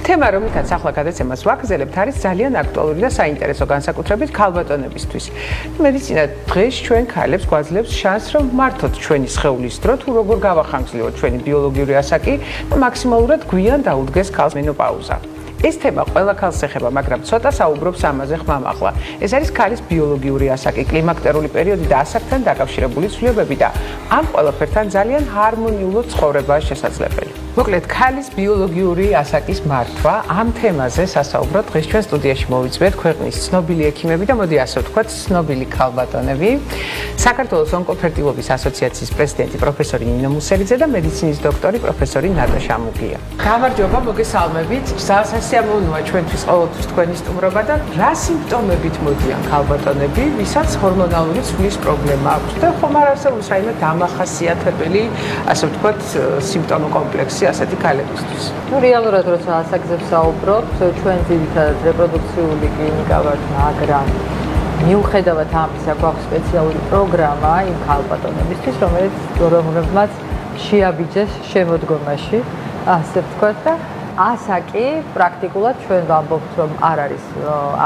თემა, რომელთაც ახლა გადაცემას ვაგრძელებთ, არის ძალიან აქტუალური და საინტერესო, განსაკუთრებით ქალბატონებისთვის. მედიცინა დღეს ჩვენ ქალებს გვაძლევს შანსს, რომ მართოთ ჩვენი სხეულის დრო, თუ როგორ გავახანგრძლივოთ ჩვენი ბიოლოგიური ასაკი და მაქსიმალურად გვიან დაუდგეს ქალს მენოპაუზა. ეს თემა ყველა ქალს ეხება, მაგრამ ცოტა საუბრობს ამაზე ხმამაღლა. ეს არის ქალის ბიოლოგიური ასაკი, კლიმაქტერული პერიოდი და ასაკთან დაკავშირებული ცვლილებები და ამ ყველაფერთან ძალიან ჰარმონიულად ცხოვრებაა შესაძლებელი. მოკლედ, ქალის ბიოლოგიური ასაკის მართვა ამ თემაზე სასაუბრო დღეს ჩვენ სტუდიაში მოვიწვიეთ ქვეყნის ცნობილი ექიმები და მოდი ასე ვთქვათ, ცნობილი ქალბატონები. საქართველოს ონკოფერტილობის ასოციაციის პრეზიდენტი პროფესორი ნინო მუსელიძე და მედიცინის დოქტორი პროფესორი ნატაშა მუგია. გამარჯობა, მოგესალმებით. სასიამოვნოა ჩვენთვის ყოველთვის თქვენი სტუმრობა და რა სიმპტომებით მოდიან ქალბატონები, ვისაც ჰორმონალური ცვლის პრობლემა აქვს და ხომ არ არსებობს რაიმე დამახასიათებელი, ასე ვთქვათ, სიმპტომო კომპლექსი ასეთი ქალებისთვის. ნუ რეალურად როცა ასაკზე ვსაუბრობთ, ჩვენ ძირითადად რეპროდუქციული კლინიკა ვართ, მაგრამ მიუხედავად ამისა, გვაქვს სპეციალური პროგრამა იმ ქალბატონებისთვის, რომლებმაც შეაბიჯეს შემოდგომაში, ასე ვთქვათ და ასაკი პრაქტიკულად ჩვენ ვამბობთ, რომ არ არის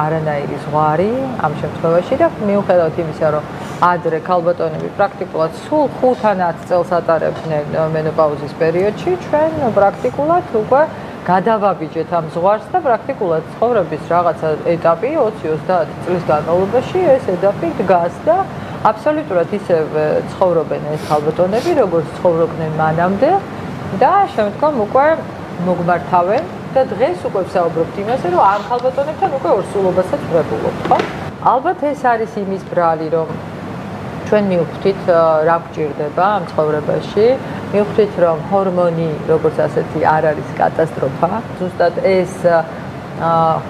არანაირი ზღვარი ამ შემთხვევაში და მიუხედავად იმისა, რომ ადრე ქალბატონები პრაქტიკულად სულ 5-10 წელს ატარებდნენ მენოპაუზის პერიოდში, ჩვენ პრაქტიკულად უკვე გადავაბიჯეთ ამ ზღვარს და პრაქტიკულად ცხოვრების რაღაცა ეტაპი 20-30 წლის განმავლობაში ეს ეტაპი დგას და აბსოლუტურად ისევ ცხოვრობენ ეს ქალბატონები, როგორც ცხოვრობდნენ მანამდე და შემდგომ უკვე მოგმართავენ და დღეს უკვე ვსაუბრობთ იმაზე, რომ ამ ქალბატონებთან უკვე ორსულობასაც ვღებულობთ, ხო? ალბათ ეს არის იმის ბრალი, რომ ჩვენ მივხვდით რა გვჭირდება ამ ცხოვრებაში, მივხვდით, რომ ჰორმონი როგორც ასეთი არ არის კატასტროფა. ზუსტად ეს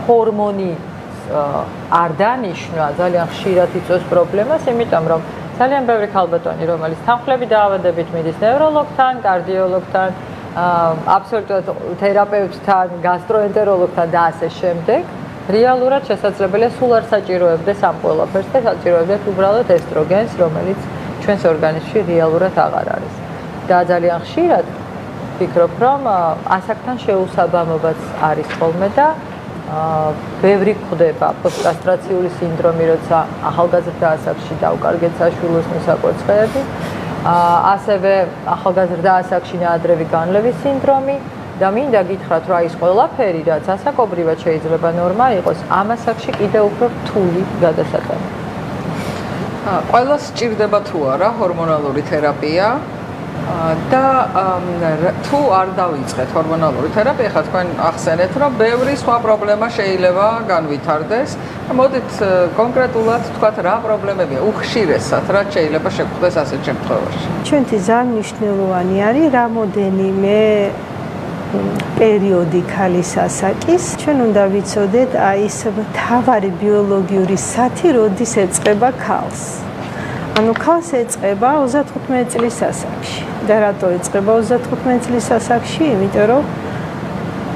ჰორმონი არ დანიშნა ძალიან ხშირად იწვევს პრობლემას, იმიტომ რომ ძალიან ბევრი ქალბატონი, რომელიც თანხლები დაავადებით მიდის ნევროლოგთან, კარდიოლოგთან, აბსოლუტურად თერაპევტთან, გასტროენტეროლოგთან და ასე შემდეგ, რეალურად შესაძლებელია სულ არ საჭიროებდეს ამ ყველაფერს და საჭიროებდეს უბრალოდ ესტროგენს, რომელიც ჩვენს ორგანიზმში რეალურად აღარ არის. და ძალიან ხშირად ვფიქრობ, რომ ასაკთან შეუსაბამობაც არის ხოლმე და ბევრი გვხვდება პოსტკასტრაციული სინდრომი, როცა ახალგაზრდა ასაკში დაუკარგეთ საშვილოს მისაკვეთწყლები, ასევე ახალგაზრდა ასაკში ნაადრევი განლევის სინდრომი და მინდა გითხრათ, რომ ის ყველაფერი, რაც ასაკობრივად შეიძლება ნორმა იყოს, ამ ასაკში კიდევ უფრო რთული გადასატანი. ყველას სჭირდება თუ არა ჰორმონალური თერაპია და თუ არ დავიწყეთ ჰორმონალური თერაპია, ხა თქვენ ახსენეთ, რომ ბევრი სხვა პრობლემა შეიძლება განვითარდეს. მოდით კონკრეტულად თქვათ რა პრობლემებია უხშირესად, რაც შეიძლება შეგვხვდეს ასეთ შემთხვევაში. ჩვენთვის ძალიან მნიშვნელოვანი არის რამოდენიმე პერიოდი ქალის ასაკის. ჩვენ უნდა ვიცოდეთ ის მთავარი ბიოლოგიური სათი როდის ეწყება ქალს. ანუ ქალს ეწყება 35 წლის ასაკში. და რატო ეწყება 35 წლის ასაკში? იმიტომ რომ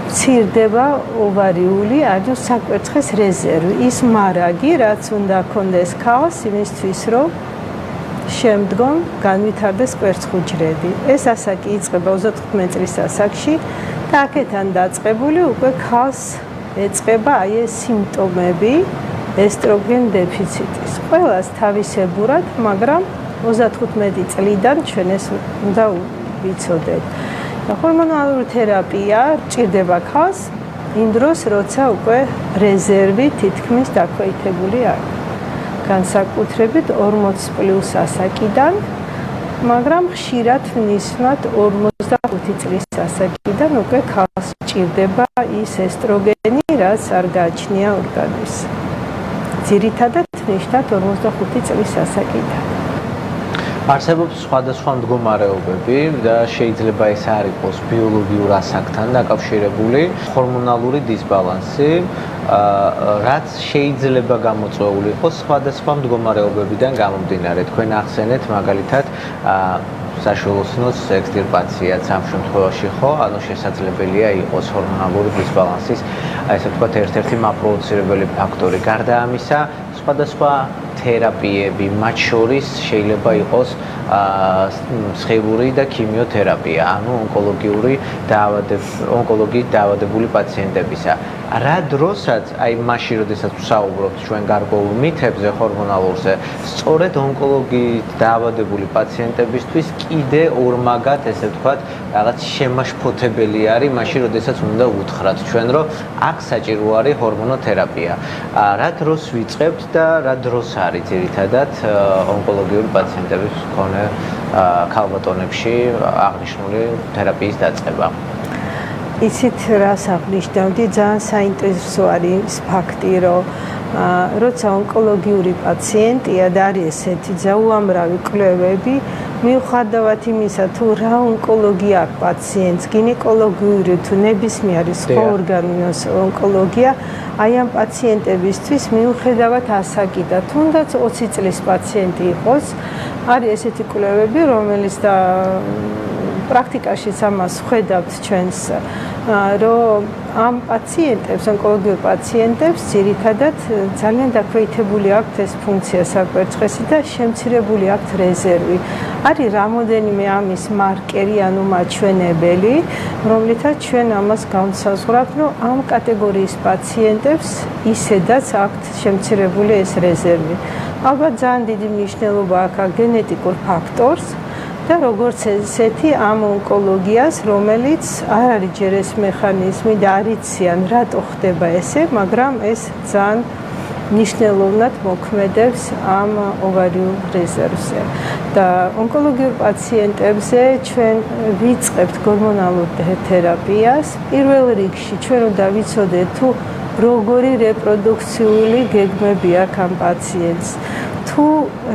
მცირდება ოვარიული, ანუ საკვერცხეს რეზერვი, ის მარაგი, რაც უნდა ქონდეს ქალს იმისთვის, რომ შემდგომ განვითარდეს კვერცხუჯრედი. ეს ასაკი იწყება 35 წლის ასაკში და აქედან დაწყებული უკვე ქალს ეწყება ეს სიმპტომები ესტროგენ დეფიციტის. ყველას თავისებურად, მაგრამ 35 წლიდან ჩვენ ეს უნდა ვიცოდეთ. ჰორმონალური თერაპია ჭირდება ქალს იმ დროს, როცა უკვე რეზერვი თითქმის დაქვეითებული არის. განსაკუთრებით 40+ ასაკიდან, მაგრამ ხშირად ნიშნად 45 წლის ასაკიდან უკვე ქალს ჭირდება ის ესტროგენი, რაც არ გააჩნია ორგანიზმს. ძირითადად ნიშნად 45 წლის ასაკიდან. არსებობს სხვადასხვა მდგომარეობები და შეიძლება ეს არ იყოს ბიოლოგიურ ასაკთან დაკავშირებული ჰორმონალური დისბალანსი, რაც შეიძლება გამოწვეული იყოს სხვადასხვა მდგომარეობებიდან გამომდინარე. თქვენ ახსენეთ მაგალითად საშუალოსნოს ექსტირპაციაც ამ შემთხვევაში ხო, ანუ შესაძლებელია იყოს ჰორმონალური დისბალანსის, ესე ვთქვათ, ერთ-ერთი მაპროვოცირებელი ფაქტორი. გარდა ამისა, სხვადასხვა თერაპიები, მათ შორის შეიძლება იყოს სხივური და ქიმიოთერაპია, ანუ ონკოლოგიით დაავადებული პაციენტებისა. რა დროსაც, აი მაშინ, როდესაც ვსაუბრობთ ჩვენ გარკვეულ მითებზე ჰორმონალურზე, სწორედ ონკოლოგიით დაავადებული პაციენტებისთვის კიდე ორმაგად, ესე ვთქვათ, რაღაც შემაშფოთებელი არის მაშინ, როდესაც უნდა უთხრათ ჩვენ, რომ აქ საჭირო არის ჰორმონოთერაპია. რა დროს ვიწყებთ და რა დროს არის ძირითადად ონკოლოგიური პაციენტების მქონე ქალბატონებში აღნიშნული თერაპიის დაწყება? ისიც რას აღნიშნავდი, ძალიან საინტერესო არის ფაქტი, რომ როცა ონკოლოგიური პაციენტია და არის ესეთი უამრავი კვლევები, მიუხედავად იმისა, თუ რა ონკოლოგია აქვს პაციენტს, გინეკოლოგიური თუ ნებისმიერი სხვა ორგანოს ონკოლოგია, აი ამ პაციენტებისთვის მიუხედავად ასაკი და თუნდაც 20 წლის პაციენტი იყოს, არის ესეთი კვლევები, რომელიც და პრაქტიკაშიც ამას ხედავთ ჩვენს, რომ ამ პაციენტებს, ონკოლოგიურ პაციენტებს ძირითადად ძალიან დაქვეითებული აქვთ ეს ფუნქცია საკვერცხესი და შემცირებული აქვთ რეზერვი. არის რამოდენიმე ამის მარკერი, ანუ მაჩვენებელი, რომლითაც ჩვენ ამას განსაზღვრავთ, რომ ამ კატეგორიის პაციენტებს ისედაც აქვთ შემცირებული ეს რეზერვი. ალბათ ძალიან დიდი მნიშვნელობა აქვს გენეტიკურ ფაქტორს. და როგორც ესეთი ამ ონკოლოგიას, რომელიც არ არის ჯერ ეს მექანიზმი და არ იციან რატო ხდება ესე, მაგრამ ეს ძალიან მნიშვნელოვნად მოქმედებს ამ ოვარიულ რეზერვზე. და ონკოლოგიურ პაციენტებზე ჩვენ ვიწყებთ ჰორმონალურ თერაპიას. პირველ რიგში ჩვენ უნდა ვიცოდეთ, თუ როგორი რეპროდუქციული გეგმები აქვს ამ პაციენტს. თუ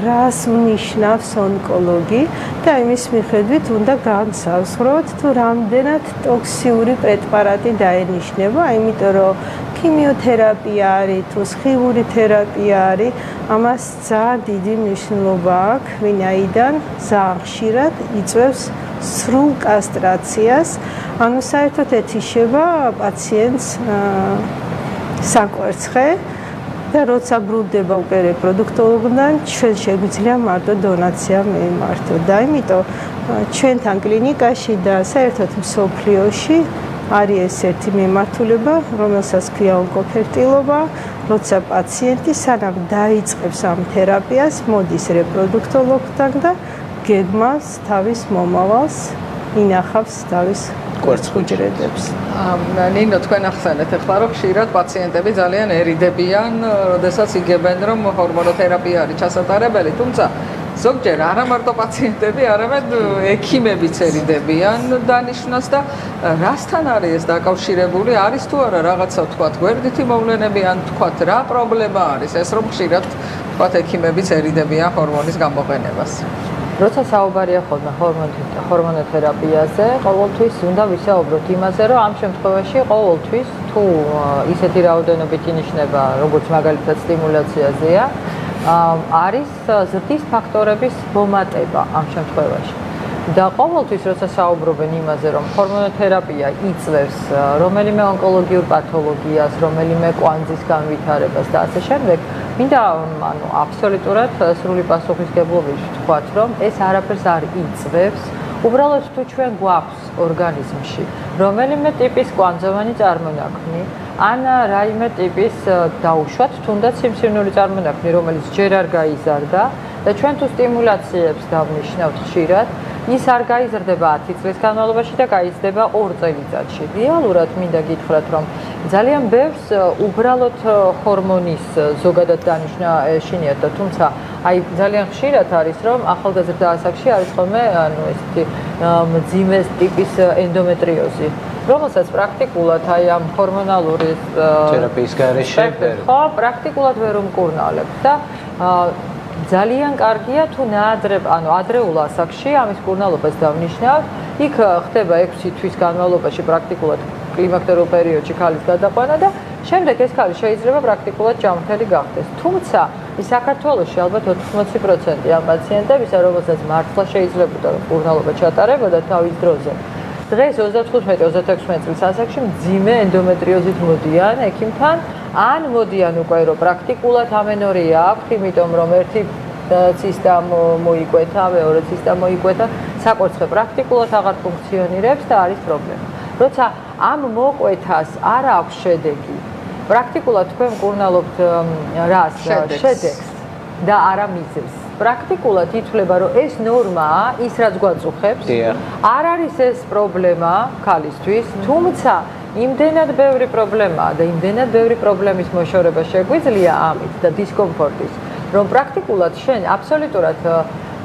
რას უნიშნავს ონკოლოგი და იმის მიხედვით უნდა განსაზღვროთ, თუ რამდენად ტოქსიური პრეპარატი დაენიშნება, იმიტომ რომ ქიმიოთერაპია არის, თუ სხივური თერაპია არის, ამას ძალიან დიდი მნიშვნელობა აქვს, ვინაიდან ძალიან ხშირად იწვევს სრულ კასტრაციას, ანუ საერთოდ ეთიშება პაციენტს საკვერცხე. და როცა ბრუნდება უკვე რეპროდუქტოლოგთან, ჩვენ შეგვიძლია მარტო დონაცია მიემართოთ. და იმიტომ ჩვენთან კლინიკაში და საერთოდ მსოფლიოში არის ეს ერთი მიმართულება, რომელსაც ქვია ონკოფერტილობა, როცა პაციენტი სანამ დაიწყებს ამ თერაპიას, მოდის რეპროდუქტოლოგთან და გეგმავს თავის მომავალს, ინახავს თავის კვერცხუჯრედებს. ნინო, თქვენ ახსენეთ ახლა, რომ ხშირად პაციენტები ძალიან ერიდებიან, როდესაც იგებენ, რომ ჰორმონოთერაპია არის ჩასატარებელი, თუმცა ზოგჯერ არა მარტო პაციენტები, არამედ ექიმებიც ერიდებიან დანიშნას და რასთან არის ეს დაკავშირებული? არის თუ არა რაღაცა თქვათ გვერდითი მოვლენები, ან თქვათ რა პრობლემა არის ეს, რომ ხშირად თქვათ ექიმებიც ერიდებიან ჰორმონის გამოყენებას? როცა საუბარია ხოლმე ჰორმონოთერაპიაზე, ყოველთვის უნდა ვისაუბროთ იმაზე, რომ ამ შემთხვევაში ყოველთვის თუ ისეთი რაოდენობით ინიშნება, როგორც მაგალითად სტიმულაციაზეა, არის ზრდის ფაქტორების მომატება ამ შემთხვევაში. და ყოველთვის როცა საუბრობენ იმაზე, რომ ჰორმონოთერაპია იწვევს რომელიმე ონკოლოგიურ პათოლოგიას, რომელიმე კვანძის განვითარებას და ასე შემდეგ, მინდა ანუ აბსოლუტურად სრული პასუხისგებლობით ვთქვათ, რომ ეს არაფერს არ იწვევს. უბრალოდ თუ ჩვენ გვაქვს ორგანიზმში რომელიმე ტიპის კვანძოვანი წარმონაქმნი, ან რაიმე ტიპის დაუშვათ, თუნდაც სიმსივნური წარმონაქმნი, რომელიც ჯერ არ გაიზარდა და ჩვენ თუ სტიმულაციებს დავნიშნავთ ხშირად, ის არ გაიზრდება 10 წლის განმავლობაში და გაიზრდება 2 წელიწადში. რეალურად მინდა გითხრათ, რომ ძალიან ბევრს უბრალოდ ჰორმონის ზოგადად დანიშნა ეშინიათ და თუმცა აი ძალიან ხშირად არის, რომ ახალგაზრდა ასაკში არის ხოლმე ანუ ესეთი მძიმე ტიპის ენდომეტრიოზი, რომელსაც პრაქტიკულად აი ამ ჰორმონალური თერაპიის გარეშე ხო, პრაქტიკულად ვერ უმკურნალებ და ძალიან კარგია თუ ნაადრევ, ანუ ადრეულ ასაკში ამის მკურნალობას დავნიშნავ, იქ ხდება 6 თვის განმავლობაში პრაქტიკულად კლიმაქტერულ პერიოდში ქალის გადაყვანა და შემდეგ ეს ქალი შეიძლება პრაქტიკულად ჯანმრთელი გახდეს. თუმცა საქართველოში ალბათ 80% ამ პაციენტებისა, რომელსაც მართლა შეიძლებოდა რომ მკურნალობა ჩატარებოდა თავის დროზე. დღეს 35-36 წლის ასაკში მძიმე ენდომეტრიოზით მოდიან ექიმთან, ან მოდიან უკვე რომ პრაქტიკულად ამენორია აქვთ, იმიტომ რომ ერთი ცისტა მოიკვეთა, მეორე ცისტა მოიკვეთა, საკურთხე პრაქტიკულად აღარ ფუნქციონირებს და არის პრობლემა. როცა ამ მოკვეთას არ აქვს შედეგი, პრაქტიკულად თქვენ მკურნალობთ რას? შედეგს და არა მიზეზს. პრაქტიკულად ითვლება, რომ ეს ნორმაა, ის რაც გვაწუხებს, არ არის ეს პრობლემა ქალისთვის, თუმცა იმდენად ბევრი პრობლემაა და იმდენად ბევრი პრობლემის მოშორება შეგვიძლია ამით და დისკომფორტის, რომ პრაქტიკულად შენ აბსოლუტურად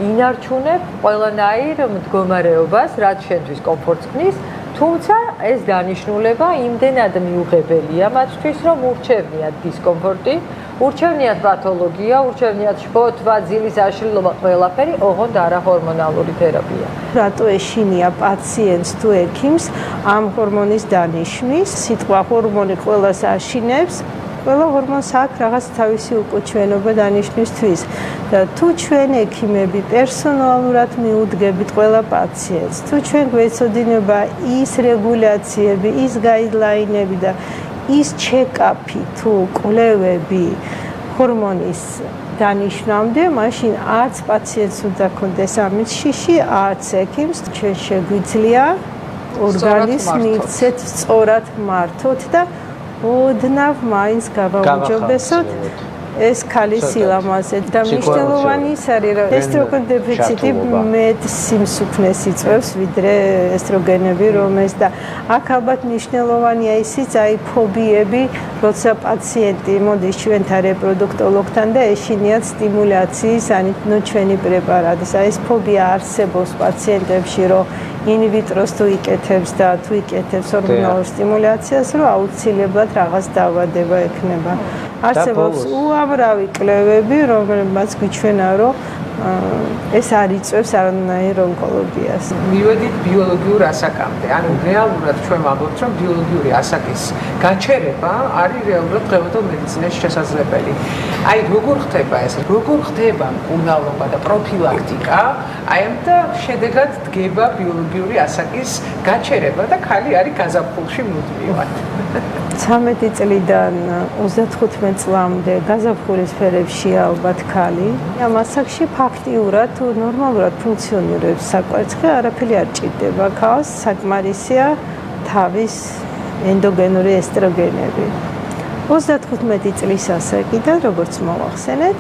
ინარჩუნებ ყველანაირ მდგომარეობას, რაც შენთვის კომფორტს ქმნის, თუმცა ეს დანიშნულება იმდენად მიუღებელია მათთვის, რომ ურჩევნიათ დისკომფორტი, ურჩევნიათ პათოლოგია, ურჩევნიათ შფოთვა, ძილის აშლილობა, ყველაფერი, ოღონდ არა ჰორმონალური თერაპია. რატო ეშინია პაციენტს თუ ექიმს ამ ჰორმონის დანიშვნის? სიტყვა ჰორმონი ყველას აშინებს. ყველა ჰორმონს აქვს რაღაც თავისი უკუჩვენობა დანიშვნისთვის და თუ ჩვენ ექიმები პერსონალურად მიუდგებით ყველა პაციენტს, თუ ჩვენ გვეცოდინება ის რეგულაციები, ის გაიდლაინები და ის ჩეკაპი თუ კვლევები ჰორმონის დანიშვნამდე, მაშინ არც პაციენტს უნდა ქონდეს ამის შიში, არც ექიმს. ჩვენ შეგვიძლია ორგანიზმს მივცეთ სწორად მართოთ და ოდნავ მაინც გავაუჯობესოთ ეს ქალის სილამაზე და მნიშვნელოვანი ის არის, რომ ესტროგენ დეფიციტი მეტ სიმსუქნეს იწვევს ვიდრე ესტროგენები, რომ ეს და აქ ალბათ მნიშვნელოვანია ისიც, აი ფობიები, როცა პაციენტი მოდის ჩვენთან რეპროდუქტოლოგთან და ეშინიათ სტიმულაციის, ანუ ჩვენი პრეპარატის, აი ეს ფობია არსებობს პაციენტებში, რომ ინვიტროს თუ იკეთებს და თუ იკეთებს ჰორმონალურ სტიმულაციას, რომ აუცილებლად რაღაც დაავადება ექნება. არსებობს უამრავი კვლევები, რომლებმაც გვიჩვენა, რომ ეს არ იწვევს არანაირ ონკოლოგიას. მივედით ბიოლოგიურ ასაკამდე. ანუ რეალურად ჩვენ ვამბობთ, რომ ბიოლოგიური ასაკის გაჩერება არის რეალურად დღევანდელ მედიცინაში შესაძლებელი. აი როგორ ხდება ეს? როგორ ხდება მკურნალობა და პროფილაქტიკა? აი ამ და შედეგად დგება ბიოლოგიური ასაკის გაჩერება და ქალი არის გაზაფხულში მუდმივად. 13 წლიდან 35 წლამდე გაზაფხულის ფერებში ალბათ ქალი. ამ ასაკში ფაქტიურად თუ ნორმალურად ფუნქციონირებს საკვერცხე, არაფერი არ ჭირდება. ქალს საკმარისია თავის ენდოგენური ესტროგენები. 35 წლის ასაკიდან, როგორც მოვახსენეთ,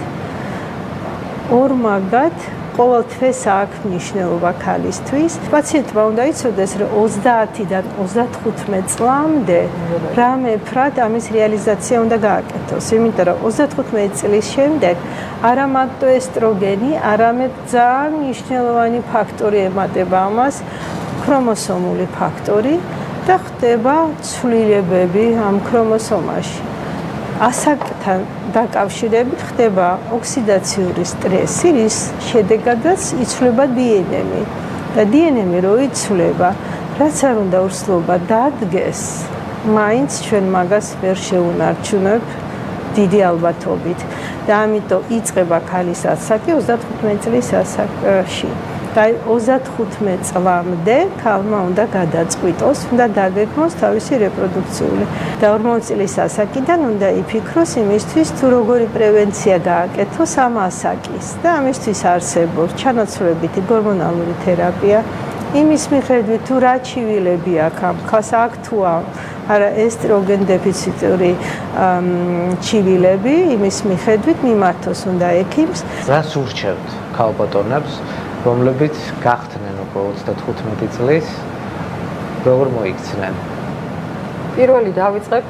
ორმაგად ყოველ თვეს აქვს მნიშვნელობა ქალისთვის. პაციენტმა უნდა იცოდეს, რომ 30-დან 35 წლამდე რამე ფრად ამის რეალიზაცია უნდა გააკეთოს, იმიტომ რომ 35 წლის შემდეგ არა მარტო ესტროგენი, არამედ ძალიან მნიშვნელოვანი ფაქტორი ემატება ამას, ქრომოსომული ფაქტორი და ხდება ცვლილებები ამ ქრომოსომაში. ასაკთან დაკავშირებით ხდება ოქსიდაციური სტრესი, რის შედეგადაც იცვლება დნმ. და დნმ რო იცვლება, რაც არ უნდა ურსლობა დადგეს, მაინც ჩვენ მაგას ვერ შეუნარჩუნებ დიდი ალბათობით. და ამიტომ იწყება ქალის ასაკი 35 წლის ასაკში. და 35 წლამდე ქალმა უნდა გადაწყვიტოს, უნდა დაგეგმოს თავისი რეპროდუქციული და 40 წლის ასაკიდან უნდა იფიქროს იმისთვის, თუ როგორი პრევენცია გააკეთოს ამ ასაკის და ამისთვის არსებობს ჩანაცვლებითი ჰორმონალური თერაპია, იმის მიხედვით თუ რა ჩივილები აქვს ამ ქალს, აქ თუ არა ესტროგენ დეფიციტური ჩივილები, იმის მიხედვით მიმართოს უნდა ექიმს. რას ურჩევთ ქალბატონებს, რომლებიც გახდნენ უკვე 35 წლის, როგორ მოიქცნენ? პირველი დავიწყებ,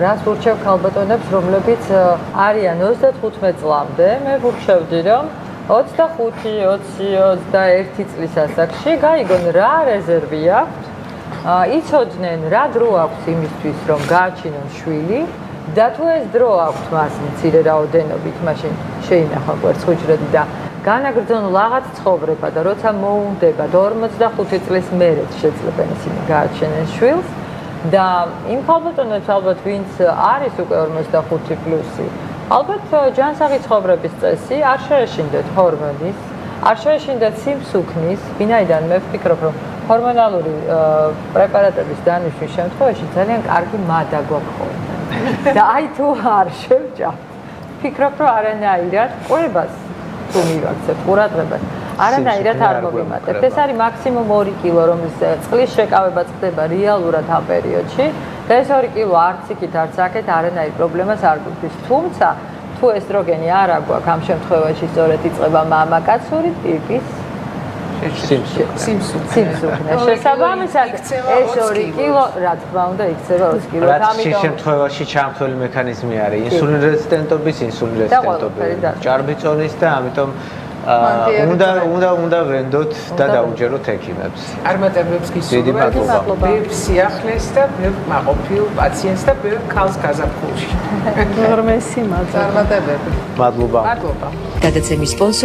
რას ურჩევ ქალბატონებს, რომლებიც არიან 35 წლამდე, მე ვურჩევდი, რომ 25, 20, 21 წლის ასაკში გაიგონ რა რეზერვი აქვთ, იცოდნენ რა დრო აქვს იმისთვის, რომ გააჩინონ შვილი და თუ ეს დრო აქვთ მას მცირე რაოდენობით, მაშინ შეინახა კვერცხუჯრედი და განაგრძონ რაღაც ცხოვრება და როცა მოუნდება და 45 წლის მერე შეძლებენ ისინი გააჩენენ შვილს და იმ ქალბატონებს ალბათ ვინც არის უკვე 45 პლუსი, ალბათ ჯანსაღი ცხოვრების წესი არ შეეშინდეთ ჰორმონის, არ შეეშინდეთ სიმსუქნის, ვინაიდან მე ვფიქრობ, რომ ჰორმონალური პრეპარატების დანიშვნის შემთხვევაში ძალიან კარგი მადა გვაქვს. და აი თუ არ შევჭამ ფიქრობ რომ არანაირად ყურებას თუ მივაქცევ ყურადღებას არანაირად არ მოგემატებთ ეს არის მაქსიმუმ 2 კილო რომლის წყლის შეკავება ხდება რეალურად ამ პერიოდში და ეს 2 კილო არც იქით არც აქეთ არანაირ პრობლემას არ გვქვის თუმცა თუ ესტროგენი არ აგვაქვს ამ შემთხვევაში სწორედ იწყება მამაკაცური ტიპის სიმსუქნე შესაბამისად ეს 2 კილო რა თქმა უნდა იქცევა 2 კილო ამიტომ შემთხვევაში ჩამთვლელი მექანიზმი არის ინსულინ რეზისტენტობის ჭარბი და ამიტომ უნდა ვენდოთ და დაუჯეროთ ექიმებს. არმატებებს გისურვებთ ბევრ სიახლეს და ბევრ მაყოფილ პაციენტს და ბევრ ქალს გაზაფხულში. ღრმესი მადლობა. წარმატებები. მადლობა. მადლობა. გადაცემის სპონსორი